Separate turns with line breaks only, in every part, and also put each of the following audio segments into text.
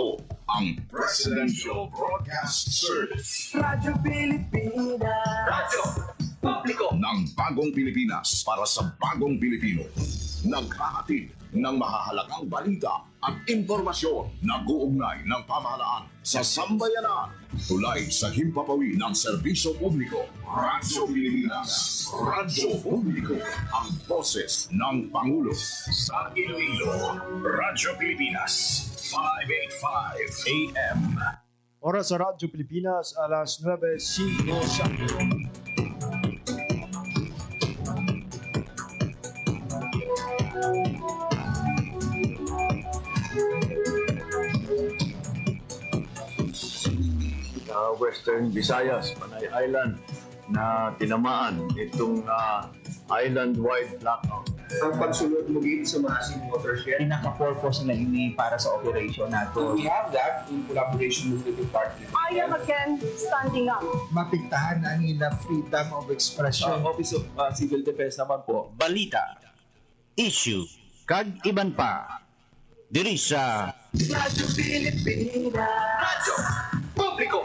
Ito ang Presidential Broadcast Service.
Radyo Pilipinas.
Radyo Publiko ng Bagong Pilipinas para sa Bagong Pilipino. Naghahatid ng mahahalagang balita at impormasyon na uugnay ng pamahalaan sa sambayanan. Tulay sa himpapawi ng serbisyo publiko. Radyo Pilipinas. Radyo Publiko. Ang boses ng Pangulo. Sa Iloilo, Radyo Pilipinas. 585 AM.
Oras sa Radyo Pilipinas, alas 9:05.
Western Visayas, Panay Island na tinamaan itong island-wide blackout.
Ang pagsulod muli sa massive watershed.
Pinaka-purpose na ini para sa operation nato.
We have that in collaboration with the department.
I am again standing up.
Mapigtahan ang nila freedom of expression.
Office of Civil Defense naman po.
Balita, issue, kag iban pa. Diri sa
Radyo Pilipinas.
Radyo Publiko.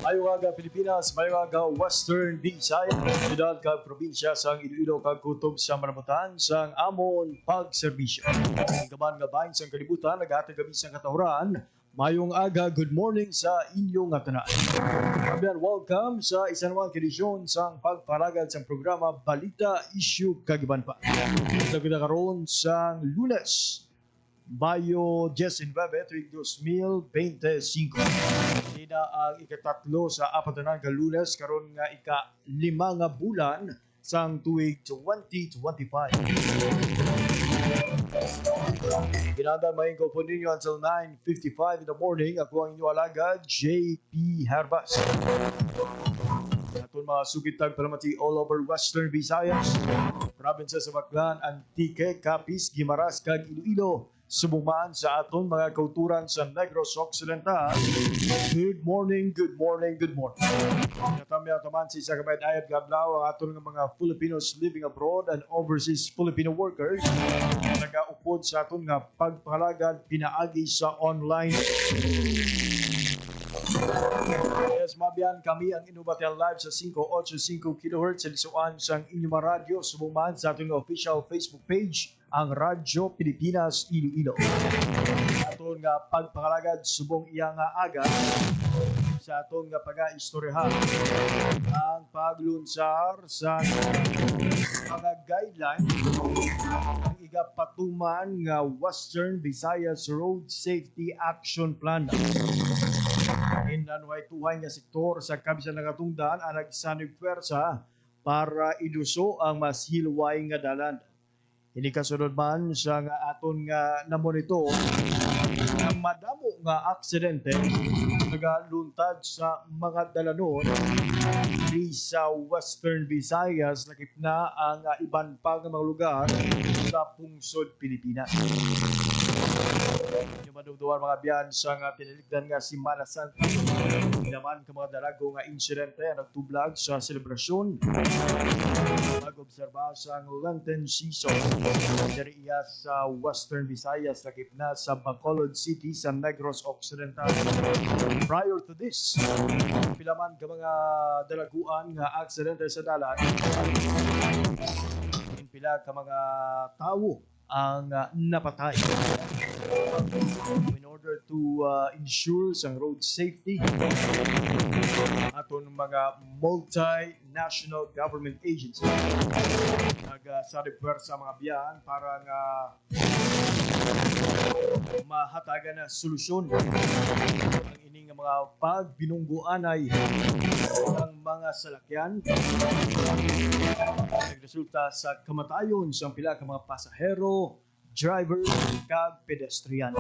Mayong aga Pilipinas, mayong aga Western Visayas, siyudad kag probinsya sang Iloilo kag kutob sa manamutan sang amon pagserbisyo. Ang gaban nga bahin sang kalibutan naghatag kami sang katahuran. Mayong aga, good morning sa inyong tanan. Kabiyan, welcome sa isa namang edisyon sang pagparagad sang programa Balita, Issue kag iban pa. Sa kita karon sang Lunes, Mayo 19, tuwing 2025. Hindi na ang ikatatlo sa apat na Lunes, karon nga ika-5 nga bulan sang tuig 2025. Ginanda maing ko po ninyo until 9:55 in the morning. Ako ang inyong alagad, JP Herbas. Aton mga sugitang palamati all over Western Visayas, provinces sa Baclan, Antique, Capiz, Guimaras, kag Iloilo. Sumumaan sa aton mga kauturan sa Negros Occidental. Good morning, good morning, good morning. Natamya-taman si Sakabayad Ayat Gablaw ang aton ng mga Filipinos living abroad and overseas Filipino workers nagaupod sa aton nga pagpahalagan pinaagi sa online. Yes, mabiyan kami ang Innovatel Live sa 585 kHz sa lisuan sang inyong radyo. Sumumaan sa ating official Facebook page, ang Radyo Pilipinas Iloilo. Aton nga pagpangalagad subong iya nga aga sa aton nga pag-istoryahan ang paglunsar sa mga guidelines ang igapatuman nga Western Visayas Road Safety Action Plan. Hinanway tuhay nga sektor sa kabisan nga tungdan ang nagsanib pwersa para iluso ang mas hilway nga dalan. Ini kasunod man sa nga aton nga namonitor ang madamo nga aksidente nagaluntad sa mga dalanon di sa Western Visayas, lakip na ang iban pa nga mga lugar sa pungsod Pilipinas. Yung madugduan mga biyan sa nga piniligdan nga si Semana Santa. Naman ka mga dalago nga insidente ang nagtublag sa selebrasyon mag-obserba sa Lenten season dari iya sa Western Visayas, lakip na sa Bacolod City sa Negros Occidental. Prior to this, pilaman ka mga dalaguan nga aksidente sa dalan, pila ka mga tao ang napatay. In order to ensure sang road safety, aton mga multinational government agencies nagsadipwer sa mga biyan para nga mahatagan na solusyon ang ining mga pagbinungguanay ng mga salakyan nagresulta sa kamatayon sa pila ka mga pasahero driver kag pedestrian.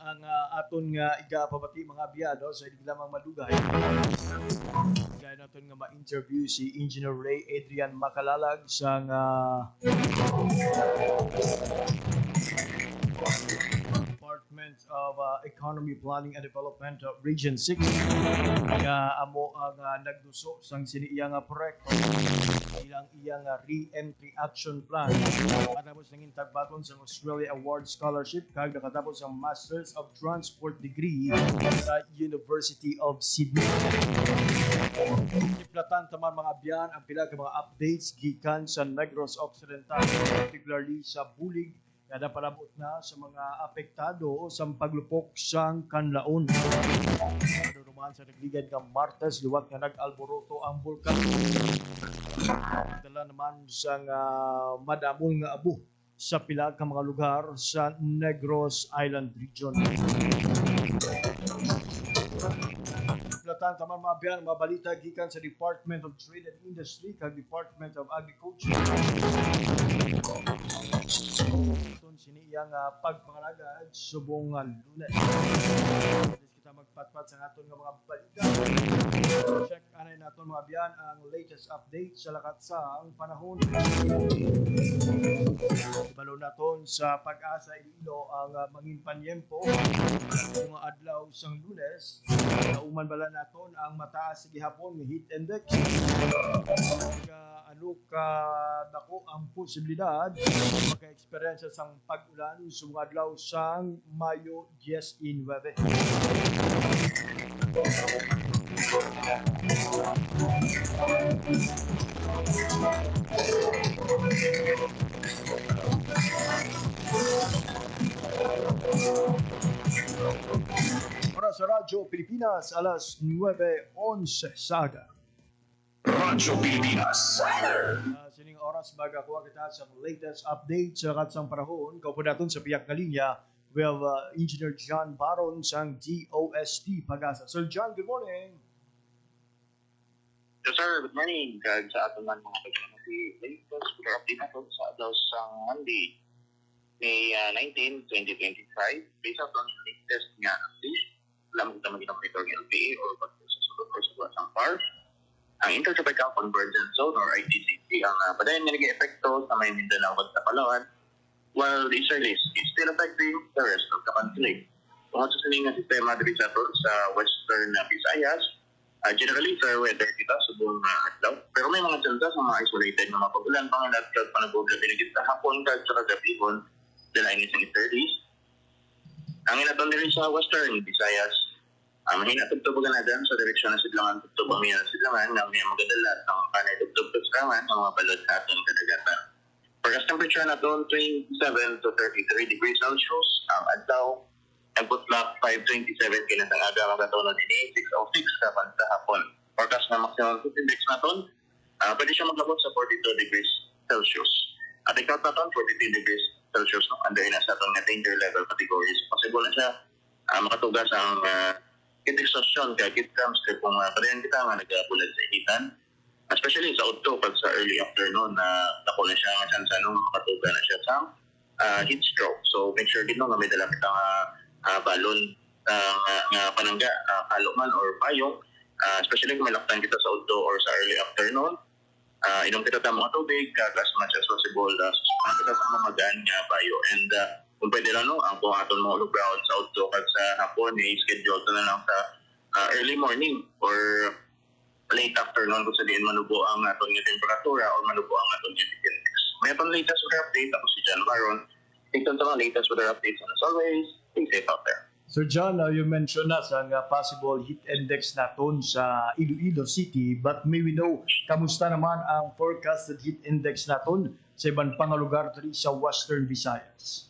Ang aton nga igapabati mga biyado sa hindi lamang madugay. Gaya naton nga ma-interview si Engineer Ray Adrian Makalalag sa Department of Economy Planning and Development of Region 6 nga amo ang nagduso sang siniiyang proyekto ilang iyang re-entry action plan katapos ng intagbaton sa Australia Award Scholarship kag nakatapos ang Masters of Transport degree sa University of Sydney. Iplatan taman mga biyan ang pila ka mga updates gikan sa Negros Occidental, particularly sa Bulig kada palabot na sa mga apektado sa paglupok sang kanlaon. Naman sa nagligad ng Martes, liwat nga nag-alboroto ang bulkan. Dala naman sa madamol nga abo sa pila ka mga lugar sa Negros Island region. Platan taman mga biyan, mga balita gikan sa Department of Trade and Industry kag Department of Agriculture. Itong siniyang pagpangalagad subong Lunes. Kita magpatpat sa aton nga mga balita. Check anay naton mga biyan ang latest update sa lakat sa ang panahon. Ibalo naton sa Pag-asa Iloilo ang mangin panyempo mga adlaw sang Lunes. Nauman bala naton ang mataas sa gihapon nga heat index. Ano ka dako ang posibilidad maka-experience sang pag-ulan sa mga adlaw sang Mayo 19. Para sa Radyo Pilipinas, alas 9:11 sa aga.
Radyo Pilipinas.
Sining oras magakuha kita sa latest update sa katsang panahon. Kaupo natin sa piyak na linya, we have Engineer John Baron sang DOST Pag-asa. Sir John, good morning.
Yes, sir. Good morning. Kag sa aton man mga pagkakamasi, latest weather update natin sa adlaw sang Monday, May 19, 2025. Based on the latest nga update, alam kita mag-monitor ng LPA or pag-susunod or sa Basang Par. Ang Intertropical Convergence Zone or ITCZ ang padayon nga nag-epekto sa may Mindanao at Palawan, while the easterlies is still affecting the rest of the country. Kung sa sining nga sistema dito sa western Visayas, generally fair weather kita sa buong adlaw. Pero may mga tsansa sa mga isolated na mapagulan pangalat kag panagod gabi na kita hapon kag sa gabihon dala ini sa easterlies. Ang inaton diri sa western Visayas, mahina tugtog na dan sa direksyon ng Sidlangan tugtog pamiyan ng Sidlangan na may magadala ng panay tugtog Sidlangan sa mga balod sa aton kadagatan. Forecast temperature na doon 27 to 33 degrees Celsius. Ang adlaw nagbutlak 5:27 kinatang aga magatono din 6:06 kapan sa hapon. Forecast na maximum heat index na doon pwede siya maglabot sa 42 degrees Celsius. At ikaw na doon 43 degrees Celsius no? Under na sa itong danger level categories. Possible na siya makatugas ang heat exhaustion kaya heat cramps kaya kung padayan kita nga nagbulag sa hitan. Especially sa auto pag sa early afternoon na nako na siya nga chance makatuga na siya sa heat stroke. So make sure din nga may dala kita balon nga panangga, kaluman or payong. Especially kung malaktan kita sa auto or sa early afternoon. Inom kita mga tubig as much as possible. Susukan kita sa mamagaan nga bayo. And kung pwede lang ang buhaton mo luground sa auto kag sa hapon i-schedule na lang sa early morning or late afternoon kung sabihin manubo ang aton nga temperatura o manubo ang aton nga heat index. May atong latest weather update. Ako si John Baron. Ito ang latest weather updates and as always, stay safe out there.
Sir John, you mentioned na sa possible heat index naton sa Iloilo City, but may we know, kamusta naman ang forecasted heat index naton sa ibang pang lugar sa Western Visayas?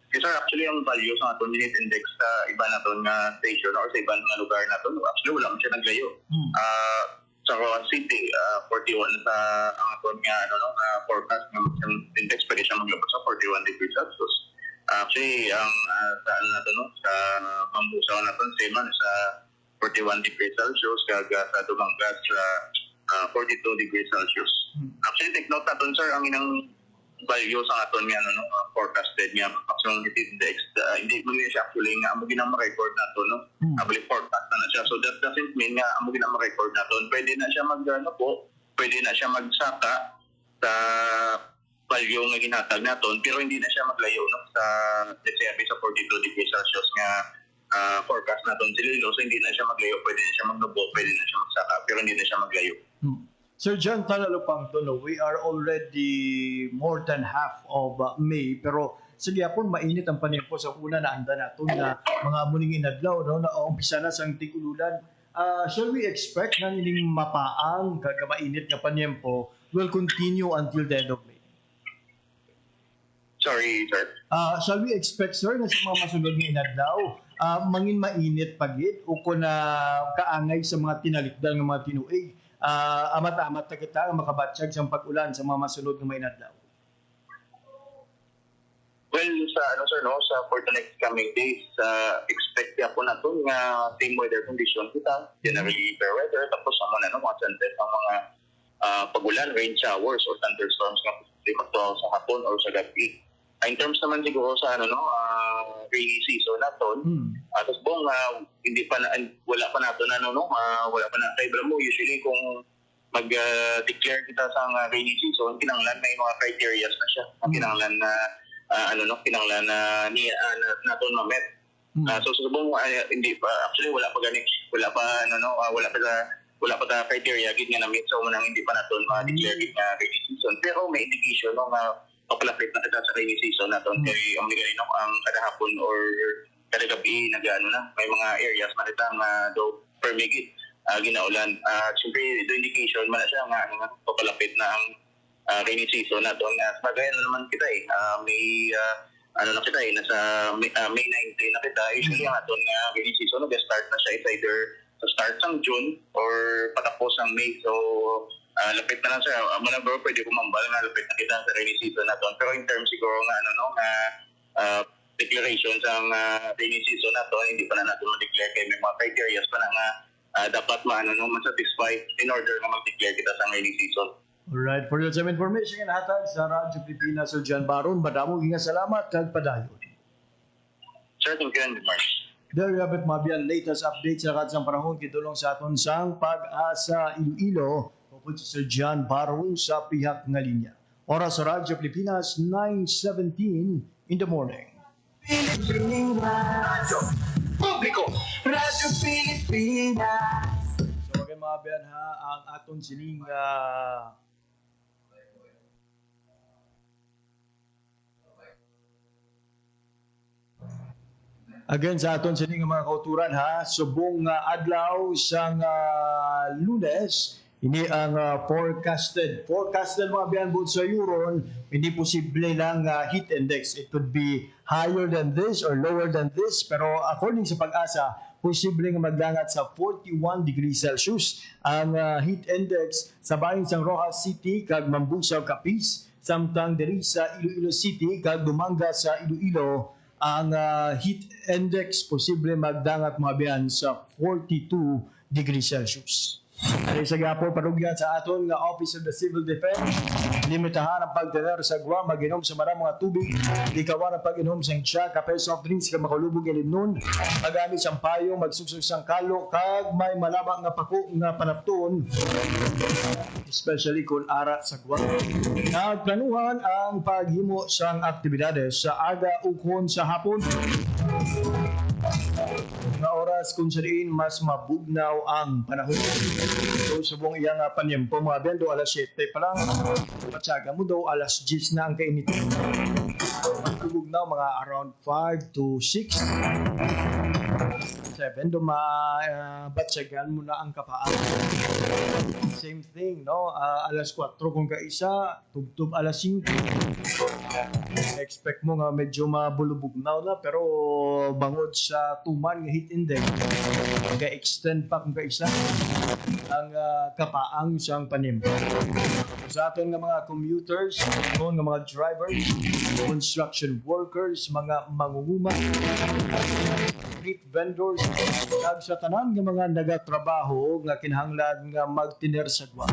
Yes sir, actually ang value sa aton heat index sa iba naton nga station or sa ibang nga lugar naton, actually wala man siya naglayo. Sa City, 41 sa ang aton nga forecast ng index pwede siya maglabot sa 41 degrees Celsius. Actually, ang sa Mambusaw natin, same man sa 41 degrees Celsius, kag sa Dumangas sa 42 degrees Celsius. Actually, take note natin, sir, ang inang value sa aton nga no forecasted nga maximum humidity index hindi mo siya actually nga amo ginang ma-record nato no bali forecast na siya, so that doesn't mean nga amo ginang ma-record naton. Pwede na siya pwede na siya magsaka sa value nga ginatag naton, pero hindi na siya maglayo no sa let's say sa 42 degrees Celsius nga forecast naton sililo, so hindi na siya maglayo. Pwede na siya magnubo, pwede na siya magsaka, pero hindi na siya maglayo.
Sir John Talalupang, we are already more than half of May, pero sige po, mainit ang panimpo sa una na anda nato na mga muling inadlaw, no, na umpisa na sa tigululan. Shall we expect na ining mapaang kagamainit nga panimpo will continue until the end of May?
Sorry, sir.
Shall we expect, sir, na sa mga masunod nga inadlaw, mangin mainit pagit o kung kaangay sa mga tinalikdan ng mga tinuig? Amat-amat na kita makabatsyag sa pag-ulan sa mga masunod ng may nadlaw?
Well, sa for the next coming days, expect po na ito nga same weather condition kita, generally fair weather, tapos mga chances ang mga pag-ulan, rain showers or thunderstorms nga posible sa hapon or sa gabi. In terms naman siguro sa rainy season naton, tapos buong wala pa nato wala pa na kay mo usually kung mag-declare kita sa rainy season, kinanglan may mga criteria na siya. Kinanglan na kinanglan na naton ma-met. So subong hindi pa actually wala pa ta criteria gid nga na-meet, so manang hindi pa naton ma-declare gid nga rainy season, pero may indication nga papalapit na kita sa rainy season naton kay ang kadahapon or kada gabi may mga areas na kita nga do permigit ginaulan. Siyempre ito indication man na siya nga papalapit na ang rainy season naton. Bagay naman kita may nasa May 19 na kita. Usually ang aton nga rainy season nag-start na siya, it's either sa start ng June or patapos ng May. So lapit na lang siya. Bro, pwede kumambal na lapit na kita sa rainy season naton. Pero in terms siguro declaration sa rainy season naton, hindi pa na natin ma-declare kay may mga criteria pa na nga dapat ma-satisfy in order na mag-declare kita sa rainy season.
Alright, for your time information and hatag sa Radyo Pilipinas, Sir John Baron, madamo nga salamat kag padayon.
Sir, thank you and good morning.
There you have it, mabiyan latest update sa kadsang panahon kitulong sa aton sang Pag-asa Iloilo. Puput si Sir John Baron sa pihak nga linya. Oras sa Radyo Pilipinas, 9:17 in the morning.
Radyo
Publiko!
Radyo Pilipinas.
So, okay mga biyan ha, ang aton sining again sa aton sining mga kauturan ha, subong adlaw sang Lunes, ini ang forecasted mga biyan bud sa Euron, hindi posible lang heat index. It could be higher than this or lower than this, pero according sa Pag-asa, posible nga magdangat sa 41 degrees Celsius ang heat index sa bahin sang Rojas City kag Mambusaw Capiz, samtang diri sa Iloilo City kag Dumanga sa Iloilo ang heat index posible magdangat mga biyan sa 42 degrees Celsius. Ay sa gapo parugyan sa aton nga Office of the Civil Defense, limitahan ang pagtener sa guwa, mag-inom sa maraming mga tubig, ikawan ang pag-inom sa tsa, kape, soft drinks, kag makalubog ilimnon, magamit sang payo, magsugsug sang kalo, kag may malabak nga pako nga panapton, especially kung ara sa guwa. Nagplanuhan ang paghimo sang aktibidades sa aga ukon sa hapon, nga oras kung sariin mas mabugnaw ang panahon. So subong iyang panyempo mga bendo, alas 7 pa lang, patsaga mo daw alas 10 na ang kainit. Magbugnaw mga around 5 to 6 7 do batsagan mo na ang kapaan. Same thing, no? Alas 4 kung kaisa, tugtog alas 5. Expect mo nga medyo mabulubugnaw na, pero bangod sa tuman nga heat index, ga-extend pa kung kaisa. ang kapaang sang panim. Sa aton nga mga commuters, nga mga drivers, construction workers, mga mangunguma, street vendors, kag sa tanan nga mga nagatrabaho nga kinahanglan nga magtiner sa gwa.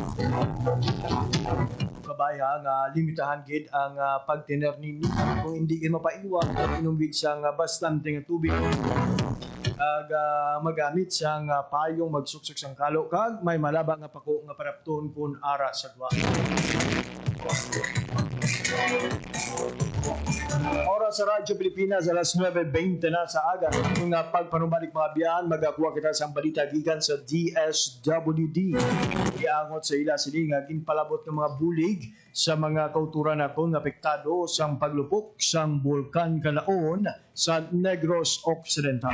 Kabaya nga limitahan gid ang pagtiner ninyo kung hindi gid mapaiwan ang inumbig sa bastante nga tubig ag magamit sang payong magsuksok sang kalo kag may malaba nga pako nga parapton kun ara sa gwa. Oras sa Radyo Pilipinas alas 9:20 na sa aga. Kung pagpanumalik mga biyahan, magakuha kita sa balita gikan sa DSWD. Iangot sa ila sini nga ginpalabot ng mga bulig sa mga kauturan naton nga apektado sang paglupok sang bulkan Kalaon sa Negros Occidental.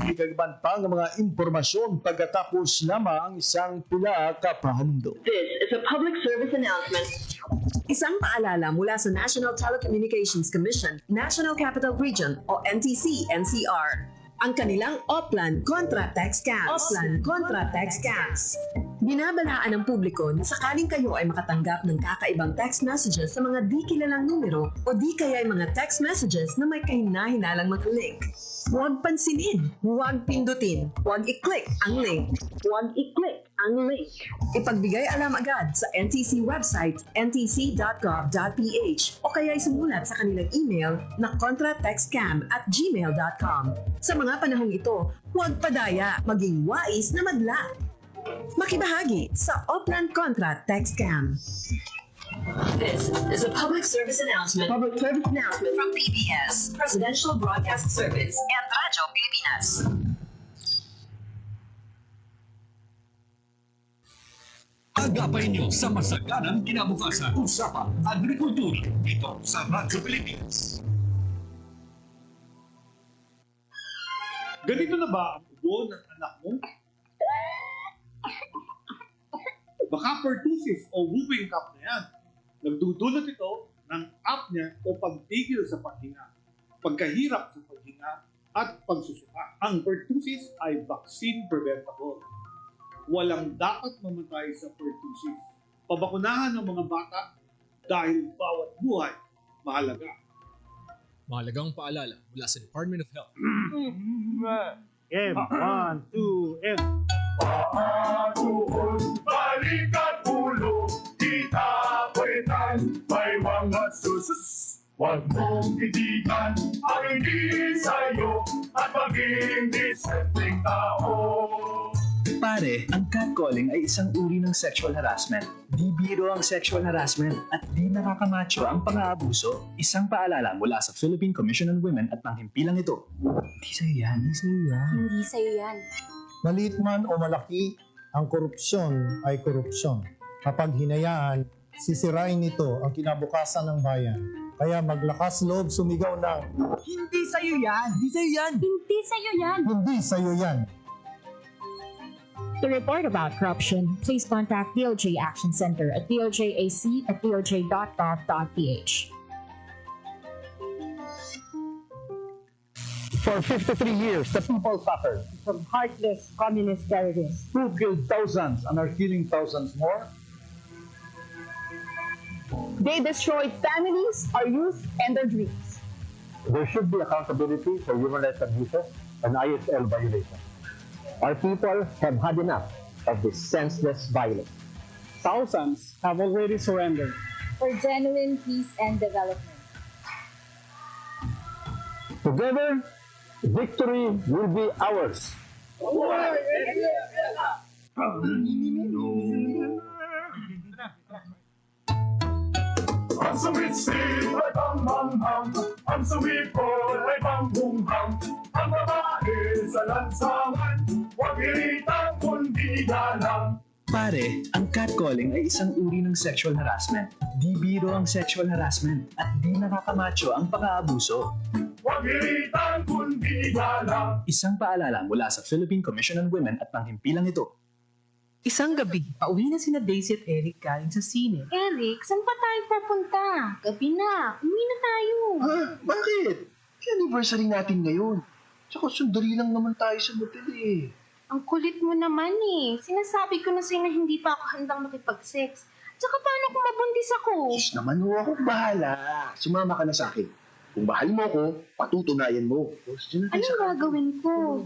Ikagban pa ng mga impormasyon pagkatapos lamang isang pila ka pahanundo.
This is a public service announcement. Isang paalala mula sa National Telecommunications Commission, National Capital Region o NTC-NCR. Ang kanilang Oplan Contra Text Scams. Oplan Contra Text Scams. Binabalaan ng publiko na sakaling kayo ay makatanggap ng kakaibang text messages sa mga di kilalang numero o di kaya ay mga text messages na may kahina-hinalang mga link. Huwag pansinin, huwag pindutin, huwag i-click ang link. Huwag i-click ang link. Ipagbigay alam agad sa NTC website ntc.gov.ph o kaya sumulat sa kanilang email na contratextcam@gmail.com. Sa mga panahong ito, huwag padaya, maging wais na madla. Makibahagi sa Oplan Contra Text Scam. This is a public service announcement. Public service announcement from PBS, Presidential Broadcast Service, and Radyo Pilipinas.
Agapay niyo sa masaganang kinabukasan. Usapang agrikultura dito sa Radyo Pilipinas.
Ganito na ba ang ubo ng anak mo? Baka pertussis o whooping cough na yan. Nagdudulot ito ng apnea o pagtigil sa paghinga, pagkahirap sa paghinga, at pagsusuka. Ang pertussis ay vaccine preventable. Walang dapat mamatay sa pertussis. Pabakunahan ng mga bata dahil bawat buhay mahalaga.
Mahalagang paalala mula sa Department of Health.
Game, 1, 2, and...
Patuhon, balikat ulo, itapuitan, may mga susus. Huwag mong titigan ang hindi sa'yo at maging disenteng tao.
Pare, ang catcalling ay isang uri ng sexual harassment. Di biro ang sexual harassment at di nakakamacho ang pang-aabuso. Isang paalala mula sa Philippine Commission on Women at panghimpilang ito. Hindi sa'yo yan, hindi sa'yo yan.
Hindi sa'yo yan.
Maliit man o malaki, ang korupsyon ay korupsyon. Kapag hinayaan, sisirain nito ang kinabukasan ng bayan. Kaya maglakas loob sumigaw ng
Hindi sa'yo yan! Hindi sa'yo yan!
Hindi sa'yo yan!
Hindi sa'yo yan!
To report about corruption, please contact DOJ Action Center at dojAC@doj.gov.ph.
For 53 years, the people suffered
From heartless communist terrorists
who killed thousands and are killing thousands more.
They destroyed families, our youth, and their dreams.
There should be accountability for human rights abuses and ISL violations. Our people have had enough of this senseless violence. Thousands have already surrendered.
For genuine peace and development.
Together, victory will be ours.
Ang sumitsit ay pangmanghang, ang sumipol ay panghunghang, ang babae sa lansangan, huwag iritang kundi galang.
Pare, ang catcalling ay isang uri ng sexual harassment. Di biro ang sexual harassment at di nakakamacho ang pang-aabuso.
Huwag iritang kundi galang.
Isang paalala mula sa Philippine Commission on Women at panghimpilang ito.
Isang gabi, pauwi na sina Daisy at Eric galing sa sine.
Eric, saan pa tayo pupunta? Gabi na. Uwi na tayo.
Bakit? Anniversary natin ngayon. Tsaka sundali lang naman tayo sa motel eh.
Ang kulit mo naman eh. Sinasabi ko na sa'yo na hindi pa ako handang makipag-sex. Tsaka paano kung mabuntis ako?
Sus naman, ako bahala. Sumama ka na sa akin. Kung mahal mo ako, patutunayan mo.
Anong gagawin ko?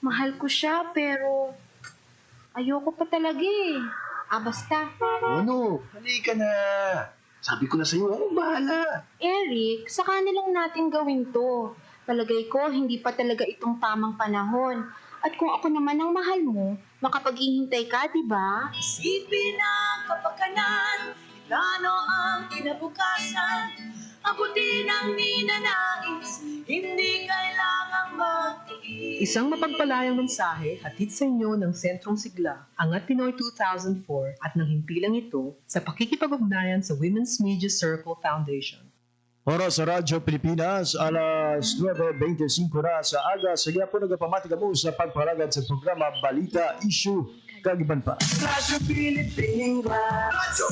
Mahal ko siya pero ayoko pa talaga eh. Basta.
Ano? Halika na. Sabi ko na sa'yo, ako bahala.
Eric, sa kanilang natin gawin to. Palagay ko, hindi pa talaga itong tamang panahon. At kung ako naman ang mahal mo, makapag-ihintay ka, di ba?
Isipin ang kapakanan, plano ang kinabukasan, abutin ang ninanais, hindi kailangang magtiis.
Isang mapagpalayang mensahe hatid sa inyo ng Sentrong Sigla, Angat Pinoy 2004 at ng himpilang ito sa pakikipag-ugnayan sa Women's Media Circle Foundation.
Oras sa Radyo Pilipinas, alas 9:25 na sa aga. Sige po nagpamati ka mo sa pagparagad sa programa Balita, Issue, Kagiban pa.
Radyo Pilipinas. Radyo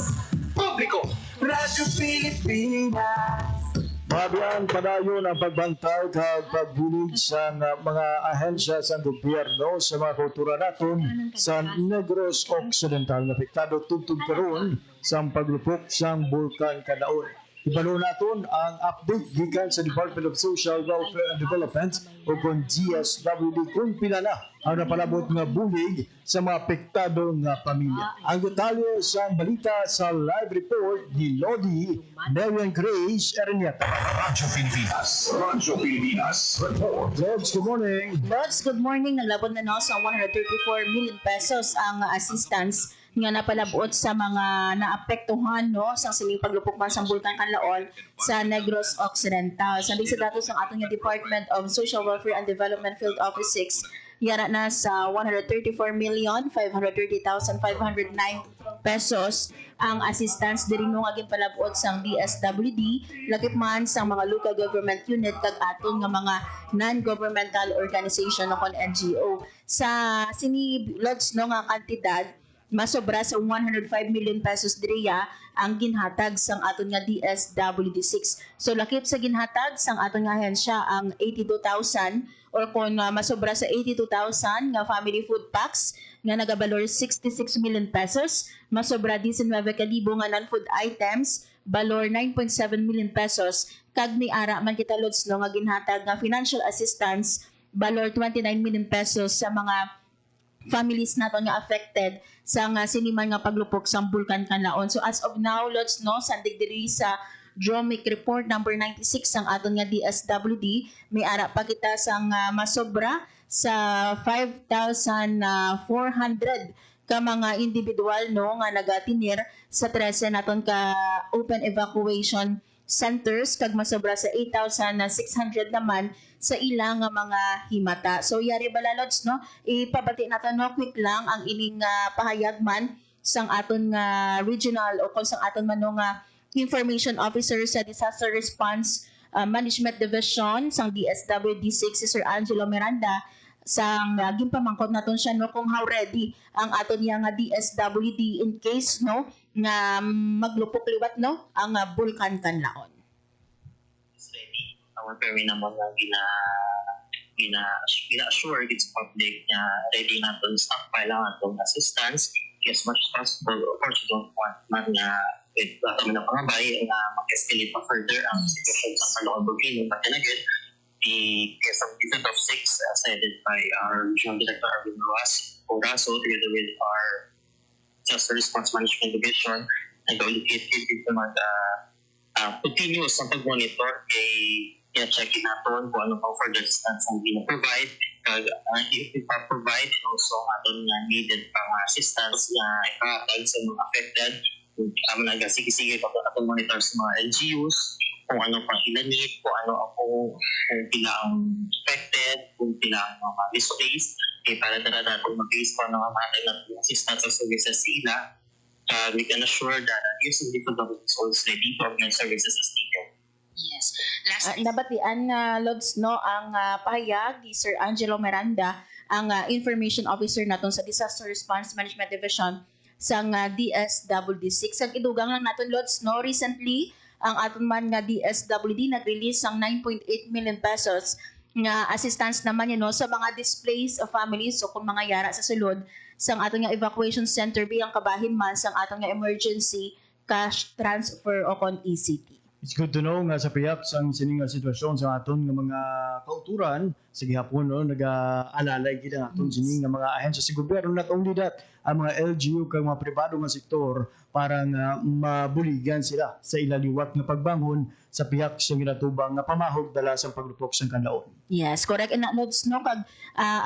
Publiko. Radyo Pilipinas.
Mabiyan padayon ang pagbantay kag pagbulig sa mga ahensya sa gobyerno sa mga kultura naton sa Negros Occidental na apektado tungtong karon sa paglupok sa bulkan kadaon. Ibalo naton ang update gikan sa Department of Social Welfare and Development o kung DSWD kung pila na ang napalabot nga bulig sa mga apektado nga pamilya. Ang detalye sa balita sa live report ni Lodi Marian Grace Erenieta.
Radyo Pilipinas. Radyo Pilipinas. Report.
Lods, good morning.
Lods, good morning. Naglabot na sa 134 million pesos ang assistance nga napalabot sa mga naapektuhan sa sining paglupok man sa bulkan Kanlaon sa Negros Occidental. Sabi sa datos ng ating Department of Social Welfare and Development Field Office 6, yara na sa 134,530,509 pesos ang assistance diri no nga ginpalabot sang DSWD lakip man sang mga local government unit kag aton nga mga non-governmental organization o kon NGO. Sa sini lods nga kantidad masobra sa 105 million pesos diriya ang ginhatag sang aton nga DSWD6. So lakip sa ginhatag sang aton nga ahensya ang 82,000 or kung masobra sa 82,000 nga family food packs nga nagabalor 66 million pesos, masobra 19,000 nga non-food items balor 9.7 million pesos kag ni ara man kita lods nga ginhatag nga financial assistance balor 29 million pesos sa mga families nato nga affected sa nga siniman nga paglupok sa bulkan Kanlaon. So as of now, lots sandig diri sa DROMIC report number 96 ang aton nga DSWD, may ara pa kita sang masobra sa 5,400 ka mga individual nga nagatinir sa 13 naton ka open evacuation centers kag masobra sa 8,600 naman sa ilang mga himata. So yari balalods ipabati naton quick lang ang ining pahayag man sang aton nga regional o kung sang aton man nga information officer sa Disaster Response Management Division sang DSWD6 si Sir Angelo Miranda sang ginpamangkot naton siya kung how ready ang aton nga DSWD in case nga maglupok liwat ang bulkan Kanlaon.
Our very naman nga gina-assure its public na ready natin stockpile ang atong assistance as much as possible. Of course, we don't want man nga with kami na pangabay na mag-escalate pa further ang situation sa Kaloocan Volcano. But then again, the case of District of 6 headed by our Regional Director Arvin Oraso together with our Disaster Response Management Division nag-dedicated dito continuous ang pag-monitor check-in natin kung ano pang further assistance ang provide kag ipa-provide and also aton nga needed pang assistance na ipahatag sa mga affected kung nag-sige-sige atong monitor sa mga LGUs kung ano pang ilanit, kung pila ang affected, kung pila ang mga displaced para natin mag-base pa ng mga assistance or services sila we can assure that using different government is ready to organize services as needed.
Yes. Nabatian Lods ang pahayag ni Sir Angelo Miranda, ang Information Officer naton sa Disaster Response Management Division sa DSWD6. Ang idugang lang naton Lods recently ang aton man nga DSWD nag-release ang 9.8 million pesos nga assistance naman sa mga displaced families, so kung mga yara sa sulod sang aton nga evacuation center biyang kabahin man sang aton nga emergency cash transfer o kon ECT.
It's good to know nga sa piyak sang sining nga sitwasyon sa aton nga mga kauturan sa gihapon nag-aalalay gid ang aton sining nga mga ahensya sa gobyerno, not only that ang mga LGU kag mga pribado nga sektor para nga mabuligan sila sa ilaliwat nga pagbangon sa piyak sa ginatubang nga pamahog dala sa paglutok sa kanlaon.
Yes, correct. And notes kag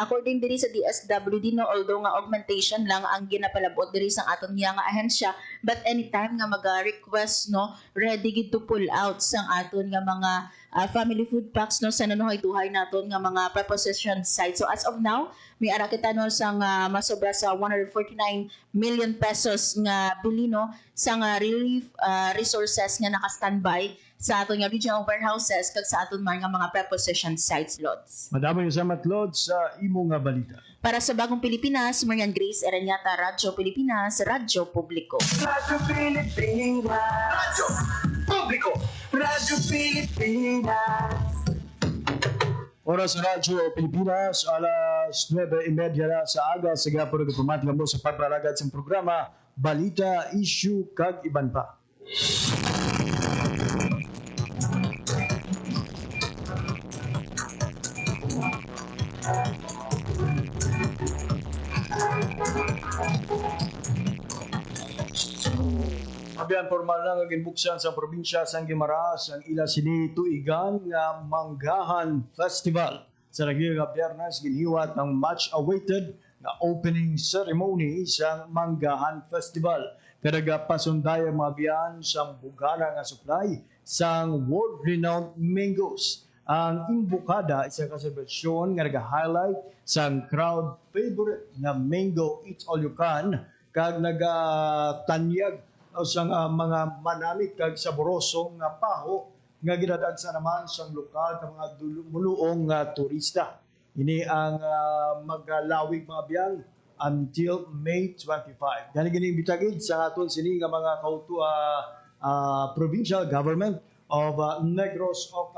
according diri sa DSWD although nga augmentation lang ang ginapalabot diri sa aton nga ahensya, but anytime nga maga-request ready gid to pull out sang aton nga mga family food packs sa nanuhay-tuhay naton nga mga preposition sites. So as of now, may ara kita sang masobra sa 149 million pesos nga bili sa relief resources nga naka-standby sa aton nga regional warehouses kag sa aton man nga mga preposition sites, Lods.
Madamo yung salamat, Lods, sa imo nga balita.
Para sa Bagong Pilipinas, Marian Grace Eranyata, Radyo Pilipinas, Radyo Publiko.
Radyo Pilipinas. Radyo Publiko. Radyo Pilipinas.
Oras sa Radyo Pilipinas, alas 9:30 na sa aga sa gapon nagpamati mo sa paglalagad sa programa Balita, Issue, kag iban pa. Abiyan formal na nga ginbuksan sa probinsya sang Guimaras ang ila sini tuigan nga Manggahan Festival. Sa nagiga Biyernes ginhiwat ng much awaited nga opening ceremony sa Manggahan Festival. Kadaga pasundaya mga biyan sa bugana nga supply sang world-renowned mangoes. Ang imbukada isa ka selebrasyon nga nag-highlight sang crowd favorite nga mango eats all you can kag nagatanyag sa mga manamit kag saborosong nga paho nga ginadagsa naman sa lokal ng mga muluong turista. Ini ang maglawig mga biyang until May 25. Gani gining bitagid sa aton sini nga mga provincial government of Negros of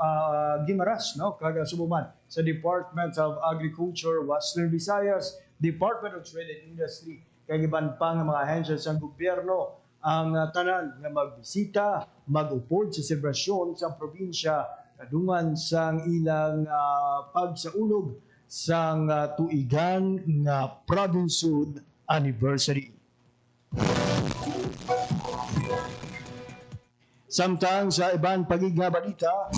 Guimaras kag sumuman sa Department of Agriculture, Western Visayas, Department of Trade and Industry kag iban pa nga mga ahensya sa gobyerno ang tanan nga magbisita, mag-upod sa selebrasyon sa probinsya kadungan sang ilang pagsaulog sang tuigan nga Provincehood Anniversary. Samtang sa iban pagig nga balita,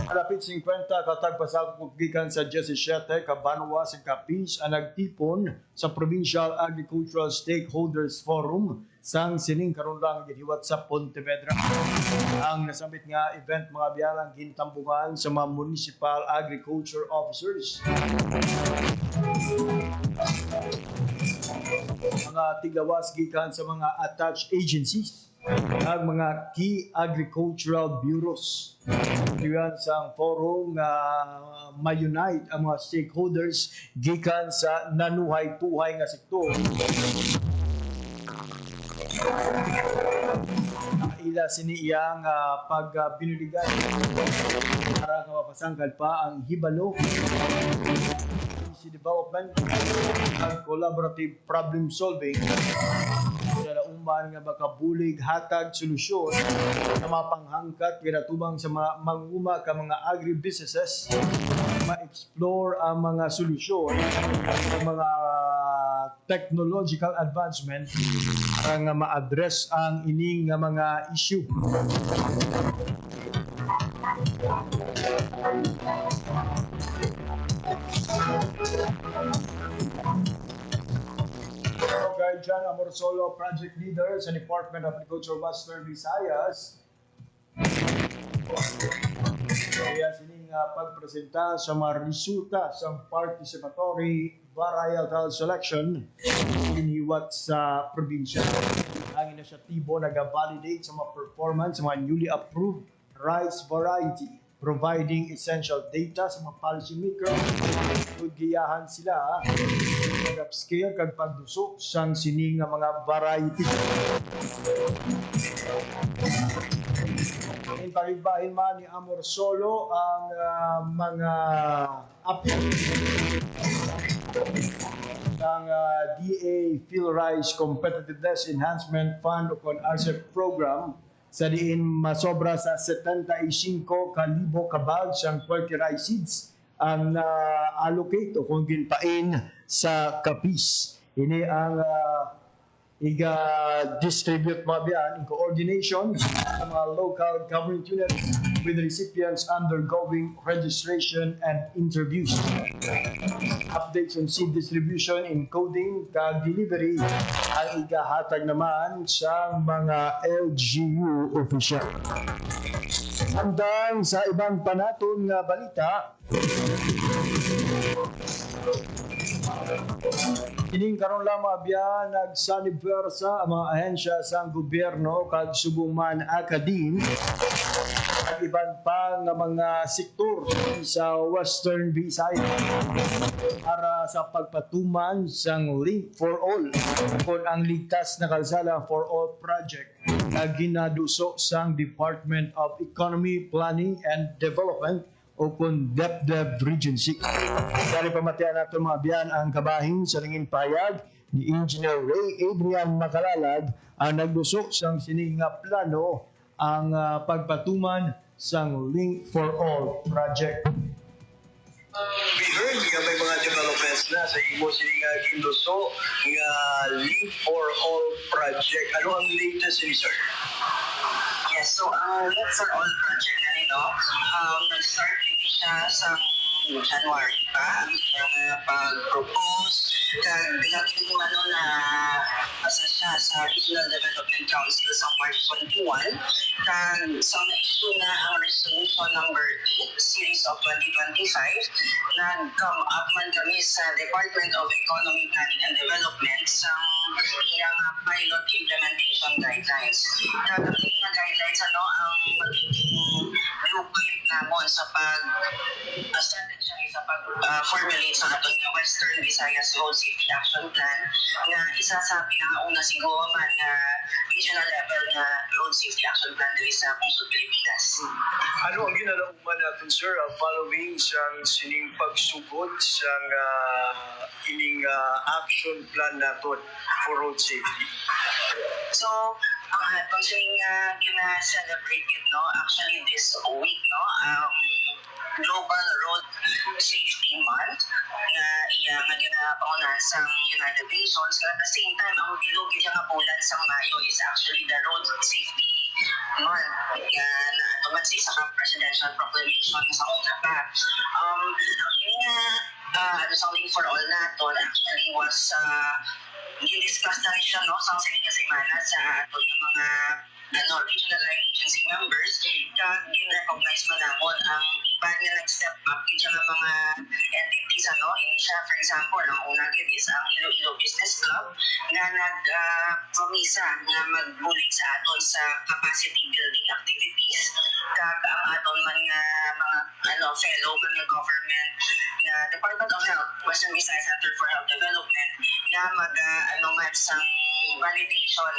malapit 50 katag pasagpog gikan sa 17 ka banwa sa kapis ang nagtipon sa Provincial Agricultural Stakeholders Forum sang sining karon lang gihiwat sa Pontevedra. Ang nasambit nga event mga biyalang gintambungan sa mga municipal agriculture officers, mga tiglawas gikan sa mga attached agencies ang mga key agricultural bureaus. Diyan sa forum nga ma-unite ang mga stakeholders gikan sa nanuhay-tuhay nga sektor. Ila siniyang pagbinuligan para mapasangkal pa ang hibalo, development, and collaborative problem solving na umban nga makabulig hatag solusyon na mapanghangkat kinatubang sa mga manguma ka mga agribusinesses, ma-explore ang mga solusyon sa mga technological advancement para nga ma-address ang ining nga mga issue. Guardian Amorsolo, project leader sa Department of Agriculture Western Visayas, kaya sining pagpresenta sa mga resulta sa participatory varietal selection inihiwat sa probinsya. Ang inisyatibo nag-validate sa mga performance sa mga newly approved rice variety providing essential data sa mga policymaker, giyahan sila mag-upscale kag pagduso sang sining nga mga variety. In pagbahin man ni Amor Solo ang mga ang DA PhilRise Competitiveness Enhancement Fund o kon ARCEP program sa diin masobra sa 75,000 kabag sang quality rice seeds ang allocate o kung ginpain sa kapis. Ini ang iga-distribute mga biyan in coordination sa mga local government units with recipients undergoing registration and interviews. Updates on seed distribution, encoding, delivery ang igahatag naman sa mga LGU official. Hanggang sa ibang panaton nga balita, kining karon lamang biya nagsanibersa ang mga ahensya sa gobyerno kag subong man akadin at iban pa nga mga sektor sa Western Visayas para sa pagpatuman sang Link for All kung ang ligtas na kalsada for all project na ginaduso sang Department of Economy, Planning and Development o kung DepDev Region 6. Dari pamatian natin mga biyan ang kabahin sa lingin payag ni Engineer Ray Adrian Macalalag ang nagduso sang sining nga plano ang pagpatuman sang Link for All project.
We heard nga may mga developments na sa imo sining ginduso nga Link for All project. Ano ang latest ni sir?
Yes, so ang Link for All project na nino, nag-start din siya sa January pa, ang pag-propose, kag pinagin mo na asa siya sa Regional Development Council sa March 21, kag sa na-issue na ang Resolution number 8, Series of 2025, nag-come up man kami sa Department of Economy, Planning and Development sa iyang pilot implementation guidelines. Kag ang mga guidelines ang magiging blueprint namon sa strategy sa pag-formulate sa aton nga Western Visayas Road Safety Action Plan nga isa sa pinakauna siguro man nga regional level nga road safety action plan diri sa Pusod, Pilipinas.
Ano ang ginalauman natin sir following sang sining pagsugod sang ining action plan naton for road safety?
So, considering gina-celebrate it, no, actually this week, no, Global Road Safety Month na iya nga ginapangunahan sa United Nations. At the same time, ang bilog yung bulan sa Mayo is actually the Road Safety Month. Yan, naman sa isa kang presidential proclamation sa una pa. Sa Link for All nato actually was i-discuss na rin siya sa siling semana sa ato yung mga regional agency members kag gin-recognize man namon ang iba nga nag-step up yung mga entities ini siya for example ang unang gid is ang Iloilo Business Club na nag-promisa nga magbulig sa aton sa capacity building activities kag ang aton man nga mga fellow man government na Department of Health, Western Visayas Center for Health Development nga man sang validation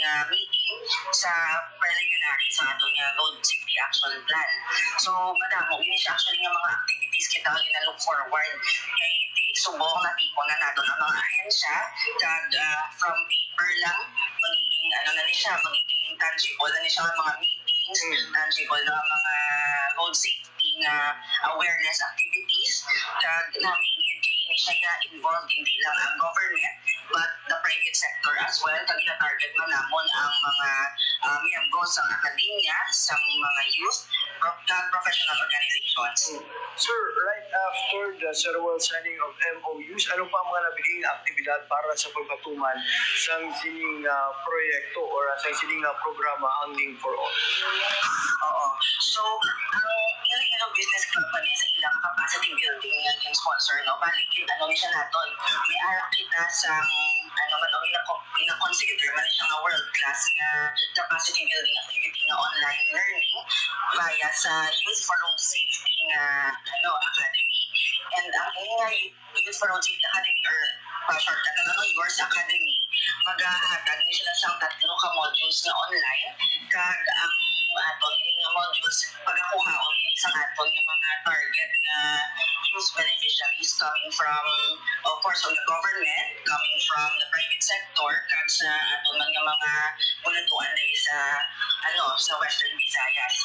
nga meeting sa preliminary sa aton nga road safety action plan. So madamo ini siya actually nga mga activities kita gina-look forward kay subong na tipo na nato ang mga ahensya kag from paper lang magiging na ni siya magiging tangible na ni siya mga meetings, tangible na mga road safety nga awareness activities kag namin ini siya involved hindi lang ang government but the private sector as well kag ina-target man namon ang mga miyembro sa akademya sa mga youth kag professional organizations.
Sir, right after the ceremonial signing of MOUs, ano pa ang mga nabiling aktibidad para sa pagpatuman sa sining proyekto or sa sining programa ang Link for All?
Oo. So, ang Iloilo Business Club pa sa ilang capacity building yung sponsor, baligid, siya naton. May arak kita sa naman ang ina-consider man siya nga world-class nga capacity building activity nga online learning via sa Youth for Road Safety nga academy. And ang nga Youth for Road Safety Academy or shortcut na Yours Academy, maghahatag ni sila siyang 3 ka modules na online kag ang aton ini nga modules pagakuhaon ini sa aton nga mga target nga youth beneficiaries coming from, of course, from the government, coming from the private sector, kag sa aton man nga mga bulatuan dahil sa Western Visayas.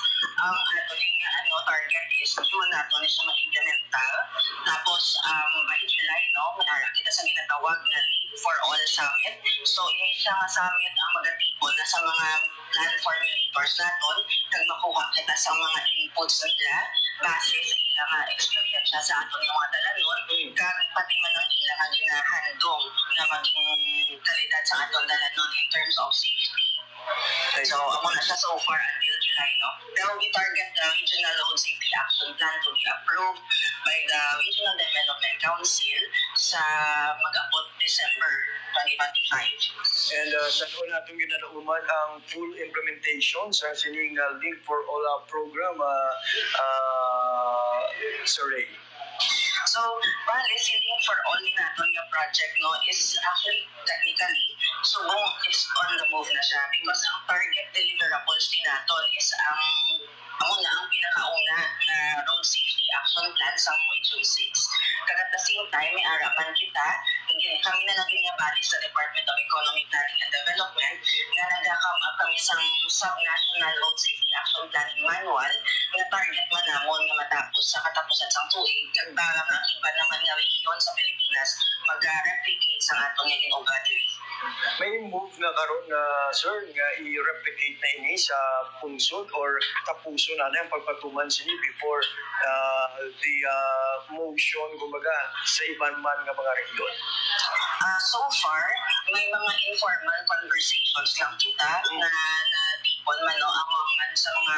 Ang aton nga target is June nato ni siya ma-implemental. Tapos by July may kita sa ginatawag na Lead for All Summit. So ini siya nga summit ang magatipon na sa mga plan formulators naton kag makuha kita sa mga inputs nila base sa ilang experience sa aton nga mga dalanon kag pati man ang ilang ginahandong na maging kalidad sa aton dalanon in terms of safety. So, amo na siya so far until July, Pero we target the Regional Road Safety Action Plan to be approved by the Regional Development Council sa mag-abot December 2025.
And sa doon natin ginalauman ang full implementation sa sining Link for All program, Sir Ray.
So, bale, si Link for All ni naton nga project is actually technically subong is on the move na siya because ang target deliverables ni naton is ang pinakauna na road safety action plan sa Region 6. Kag at the same time, may araman kita, kami na naging bali sa Department of Economic Planning and Development nga nagakam up kami sa Sub-National Road Safety Action Planning Manual nga target man namon nga matapos sa katapusan sang tuig kag para ang iba naman nga rehiyon sa Pilipinas mag-replicate sa atong nga ginobadiri.
May move na karon sir nga i-replicate na ini sa punsod or tapuso na ang pagpatuman sini before the motion kumbaga sa iban man nga mga rehiyon.
So far, may mga informal conversations lang kita na people man among man sa mga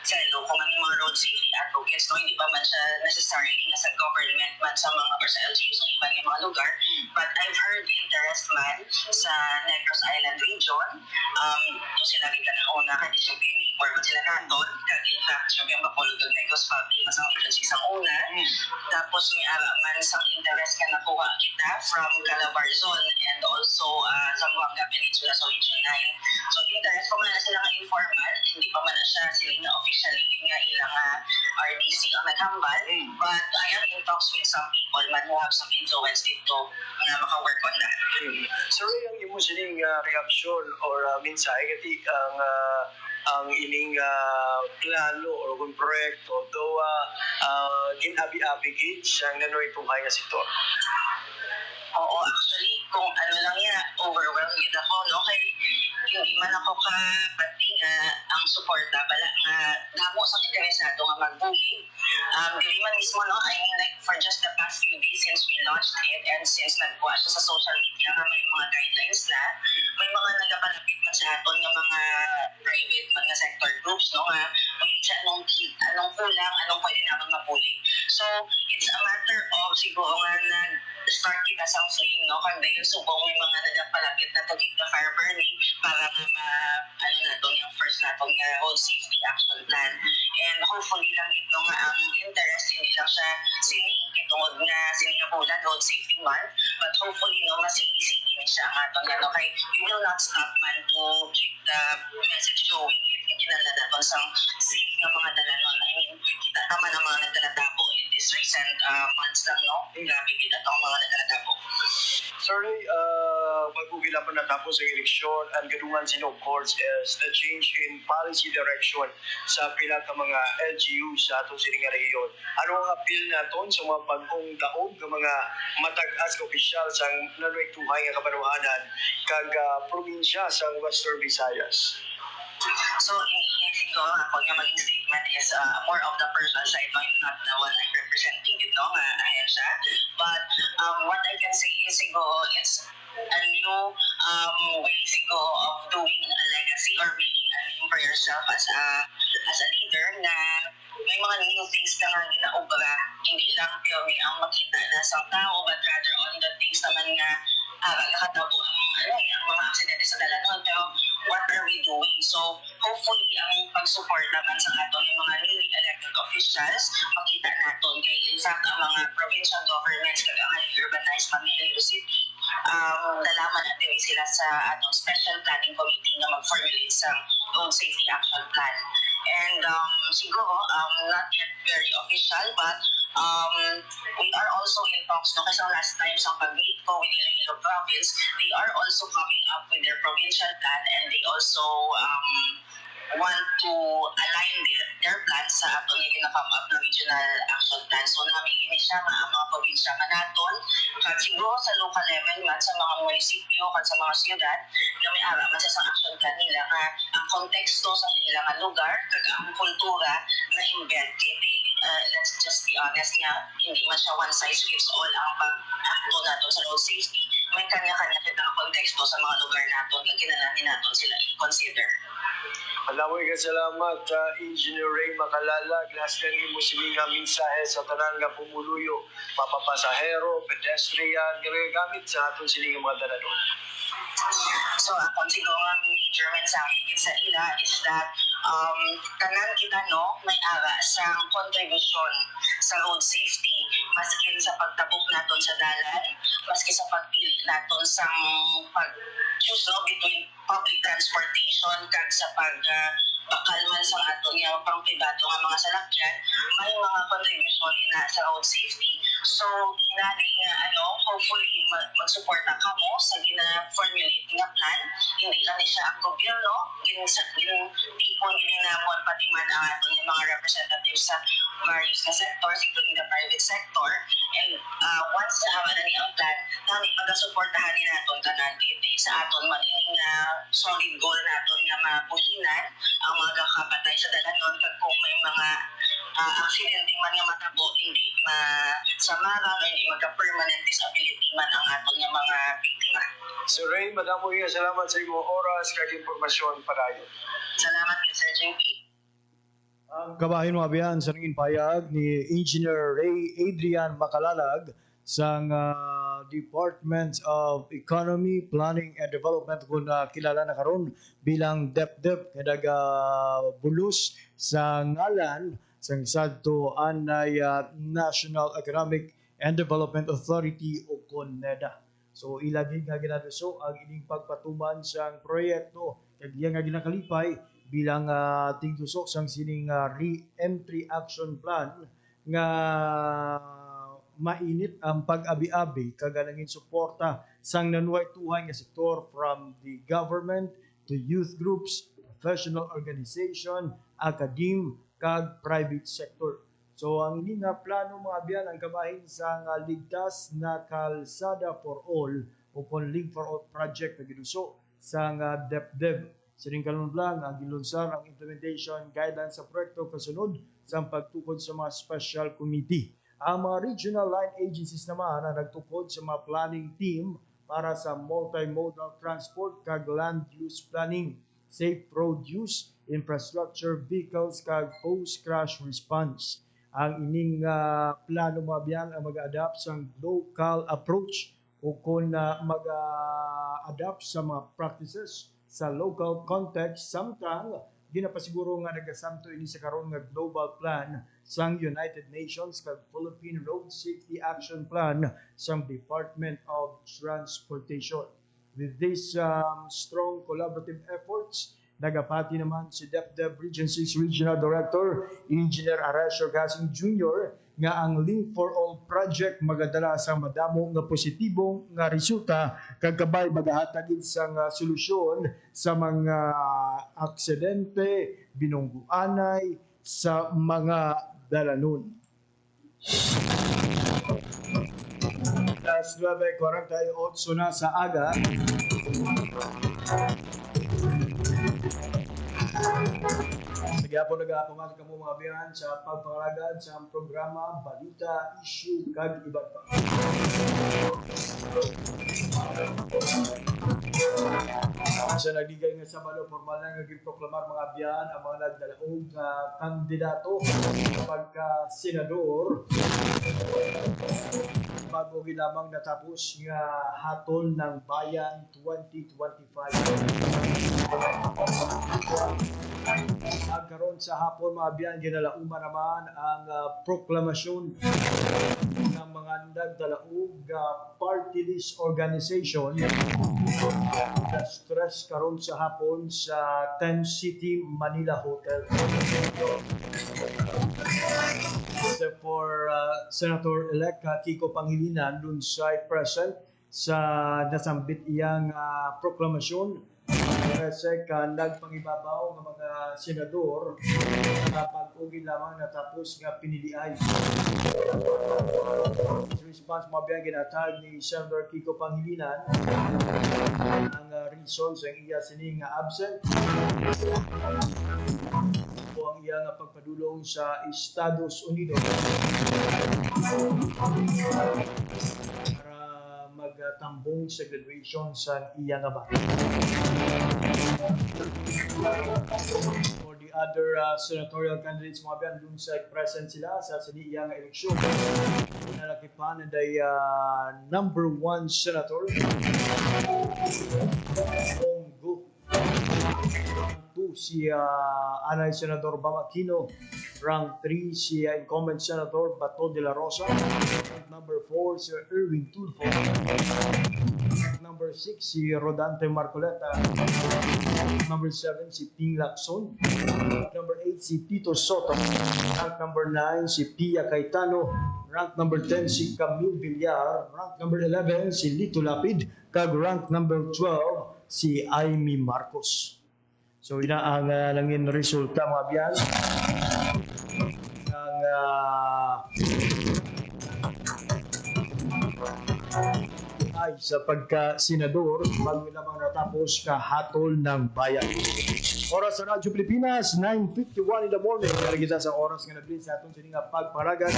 fellow kung ano mga road safety advocates hindi pa man siya necessarily nga sa government man sa mga or sa LGU sa ibang mga lugar but I've heard interest man sa Negros Island region to sila kita na una kasi siyempre neighbor man sila naton kag in fact siyempre ang Bacolod ng Negros Public mas ang agency sa una tapos may man sa interest ka nakuha kita from Calabarzon and also Zamboanga Peninsula sa Region 9 so interest pa man na sila nga informal hindi pa man na siya sila na officially nga ilang RDC ang naghambal but I am in talks with some people man who have some influence dito na maka-work on that.
So yung imo sining reaction or mensahe kati ang ining plano or kung proyekto do ginabi-abi gid siyang nanoy tunghay nga sektor.
Oo, actually, kung ano lang yan, overwhelmed ako, kaya hindi man ako pati nga ang suporta, bala nga damo sa interesado nga mag-bullying. Dili man mismo, I mean, like, for just the past few days since we launched it and since nagbuha siya sa social media nga may mga guidelines na, may mga nagapalapit man sa aton nga mga private man nga sector groups, nga, anong kulang, anong pwede naman mabullying. So, it's a matter of siguro nga start kita sa flame, kag dahil subong may mga nagapalapit na to give the fire burning para na yung first natong road safety action plan. And hopefully lang ito nga ang interest, hindi lang siya itungod nga sinigabulan road safety month, but hopefully masigi-sigi ni siya ang atong kay we will not stop man to keep the message going kinala naton sa safe nga mga dalanon. I mean, kita naman ang mga nagtalatabo in this recent months lang, grabe kita itong mga nagtalatabo.
Sorry, bago bilang pa natapos ang eleksyon, ang gadungan sino of course is the change in policy direction sa pila ka mga LGU sa atong sining rehiyon. Ano ang appeal naton sa mga bagong daog ng mga matag-as ka opisyal sa nanoy tuhay nga kapanuhanan kag probinsya sa Western Visayas?
So, siguro ako nga maging statement is more of the personal side, not the one I'm representing dito, ayan siya. But what I can say is siguro it's a new way siguro of doing a legacy or making a name for yourself as a leader na may mga new things na nga ginaubra. Hindi lang theory ang makita na sa tao but rather on the things naman nga nakatabo ang mga aksidente sa dalanon. Pero what are we doing? So hopefully ang pag-support naman sa aton yung mga newly elected officials, makita naton kay in fact ang mga provincial governments kag ang urbanized Manila City, nalaman na din sila sa atong special planning committee na mag-formulate sa road safety action plan. And siguro not yet very official, but we are also in talks no, kasi last time sa pag-meet ko with Iloilo province, they are also coming up with their provincial plan, and they also want to align their plans sa aton yung ginakam up na regional action plan. So namin ini siya nga ang mga probinsya manaton, kag siguro sa local level man sa mga munisipyo kag sa mga siyudad, na may ara man sa action plan nila nga ang konteksto sa ilang lugar kag ang kultura na embed kay let's just be honest nga, hindi man siya one size fits all ang pag-acto natin sa road safety. May kanya-kanya kitang konteksto sa mga lugar natin kag kinahanglan natin sila i-consider.
Alamoy ka salamat, Engineer Ray Macalalag. Last lang mo sininga mensahe sa tanan nga pumuluyo, mapapasahero, pedestrian, gamit sa aton sininga mga dalanon.
So akong siguro nga major mensahe sa ila is that tanan kita no may ara sa contribution sa road safety, maskin sa pagtabok naton sa dalan, maski sa pagpili naton sa pag-choose no, between public transportation kag sa pagpakalman sa aton nga pang pribado nga mga salakyan, may mga contribution na sa road safety. So hinali nga hopefully mag-suporta kamo sa gina-formulate nga plan. Hindi lang ni siya ang gobyerno, tipon gininamon pati man ang aton yung mga representatives sa various na sectors, including the private sector. And once na na ni ang plan, nami pag-suportahan ni naton tanan kiti sa aton man ining solid goal naton nga mabuhinan ang mga kapatay sa dalanon kag kung may mga aksidente man nga matabo, hindi masamaran o hindi magka-permanent disability man ang aton nga mga biktima.
So Ray, madamo nga salamat sa imong oras kag impormasyon padayon.
Salamat kay Sir JP.
Ang kabahin mga biyan sa nanging payag ni Engineer Ray Adrian Macalalag sa Department of Economy, Planning and Development kung kilala na karon bilang DepDep kadaga bulos sa ngalan sang sadto anay National Economic and Development Authority o CONEDA. So ilagi nga ginaduso ang ining pagpatuman sang proyekto kag iya nga ginakalipay bilang tingtusok sang sining re-entry action plan nga mainit ang pag-abi-abi kagalangin suporta sang nanuway-tuhay nga sektor from the government to youth groups, professional organization, academe, kag private sector. So ang ini nga plano mga biyan ang kabahin sa ligtas na kalsada for all o kon Link for All project na ginuso sa DepDep. Sining kalunblang ang gilunsar ang implementation guidelines sa proyekto kasunod sa pagtukod sa mga special committee. Ang mga regional line agencies naman na nagtukod sa mga planning team para sa multimodal transport kag land use planning, safe road use, infrastructure vehicles kag post-crash response. Ang ining plano mga biyan ang mag-adapt sa local approach o kung mag-adapt sa mga practices sa local context samtang ginapasiguro nga nagasamto ini sa karon nga global plan sang United Nations kag Philippine Road Safety Action Plan sang Department of Transportation. With these strong collaborative efforts, nagapati naman si DepDep Region 6 Regional Director Engineer Aracio Gasing Jr. nga ang Link for All project magadala sa madamo nga positibong nga resulta kag kabay magahatagid sa solusyon sa mga aksidente binungguanay sa mga dalanon. Alas 9:48 na sa aga. Nagyapon nag-aapaman ka mo mga biyan sa pagpangalagad sa programa Balita, Issue, kag iba pa. Sa nagdigay nga Sabado, formal na naging-proklamar mga biyan ang mga nagdalaog kandidato sa pagka-senador. bago lamang natapos nga hatol ng Bayan 2025. Nagkaroon sa hapon mga biyan, ginalauma naman ang proklamasyon ng mga nagdalaog party list organization na stress karon sa hapon sa 10 City Manila Hotel. For Senator-elect Kiko Pangilinan dun sa present sa nasambit iyang proklamasyon. Kasi nagpangibabaw ng mga senador na pag-ugi lamang natapos nga piniliay. Sa response mga biyang ginatag ni Senator Kiko Pangilinan ang reason sa iya sining absent o ang iyang pagpadulong sa Estados Unidos para magtambong sa graduation sa iyang aba. For the other senatorial candidates mga biyan, dun sa present sila sa siniyang eleksyon. Nalakipan na number 1 senator Onggo. 2 si Anay Senador Bam Aquino. Rank 3 si incumbent Senator Bato de la Rosa. Number 4 si Erwin Tulfo. Number 6 si Rodante Marcoleta. Number 7 si Ping Lacson. Number 8 si Tito Soto. Rank number 9 si Pia Cayetano. Rank number 10 si Camille Villar. Rank number 11 si Lito Lapid. Kag rank number 12 si Amy Marcos. So ina ang langin resulta mga biyan ng ay sa pagka-senador bago lamang natapos kahatol ng bayan. Oras sa Radyo Pilipinas, 9:51 in the morning. Nalagita sa oras nga nabili sa atong sininga pagparagan.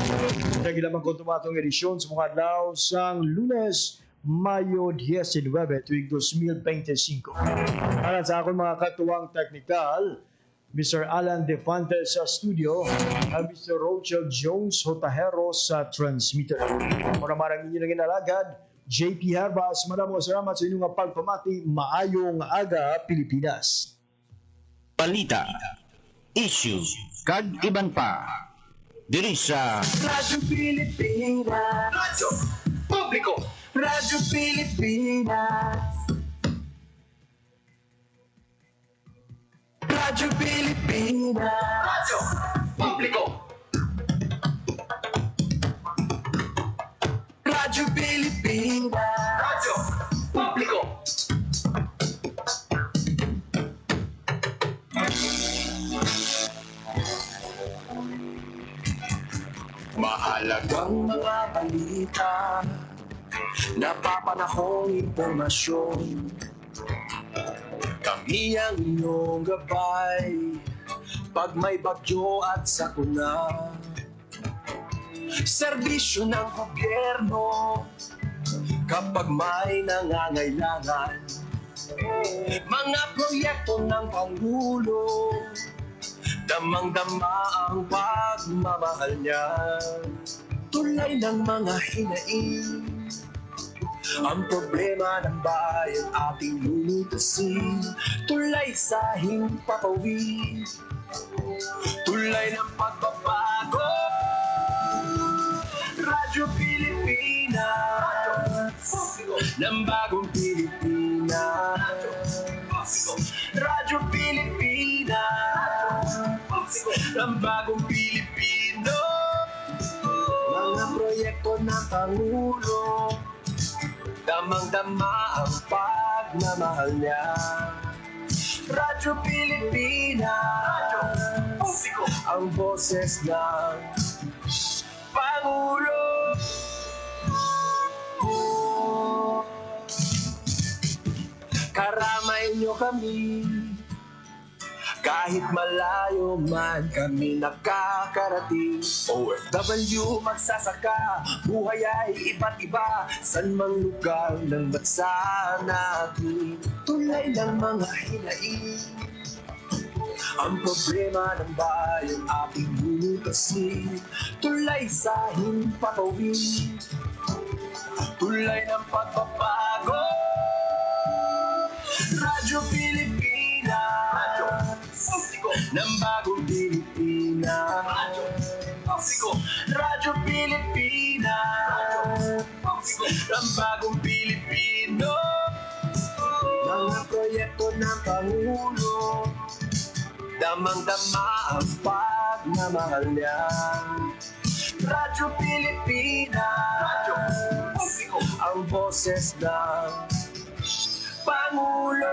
Nagilamang kong tumatong edisyon sa mga adlaw sang Lunes, Mayo 19, tuwing 2025. Para sa akong mga katuwang technical, Mr. Alan Defante sa studio at Mr. Rochelle Jones Hotahero sa transmitter. Muna marang inyo na ginalagad, JP Herbas, maraming salamat sa inyong pagpamati. Maayong aga, Pilipinas.
Balita, issue, kag iban pa. Diri sa
Radyo Pilipinas. Radyo Publiko. Radyo Pilipinas. Radyo Pilipinas. Radyo Publiko. Radyo Pilipinas. Radyo Publiko. Mahalagang mga balita, napapanahong impormasyon. Kami ang inyong gabay pag may bagyo at sakuna. Serbisyo ng gobyerno kapag may nangangailangan. Mga proyekto ng Pangulo, damang-dama ang pagmamahal niya. Tulay ng mga hinaing, ang problema ng bayan ating lulutasin. Tulay sa himpapawid, tulay ng pagbabago. Radyo Pilipinas, ng bagong Pilipinas. Radyo Pilipinas, ng bagong Pilipino. Mga proyekto ng Pangulo, damang-dama ang pagmamahal niya. Radyo Pilipinas, ang boses ng Pangulo. Karamay niyo kami, kahit malayo man kami nakakarating. OFW magsasaka, buhay ay iba't iba, san mang lugar ng bansa natin. Tulay ng mga hinaing, ang problema ng bayan ating lulutasin. Tulay sa himpapawid, tulay ng pagbabago. Radyo Pilipinas, radyo publiko ng bagong Pilipinas. Radyo publiko, Radyo Pilipinas, radyo publiko ng bagong Pilipino. Mga proyekto ng Pangulo, damang-dama ang pagmamahal niya. Radyo Pilipinas, radyo publiko ang boses ng Pangulo.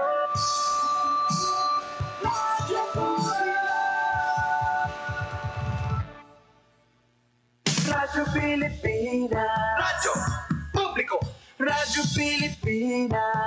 Radyo Pilipinas, radyo publiko, Radyo Pilipinas,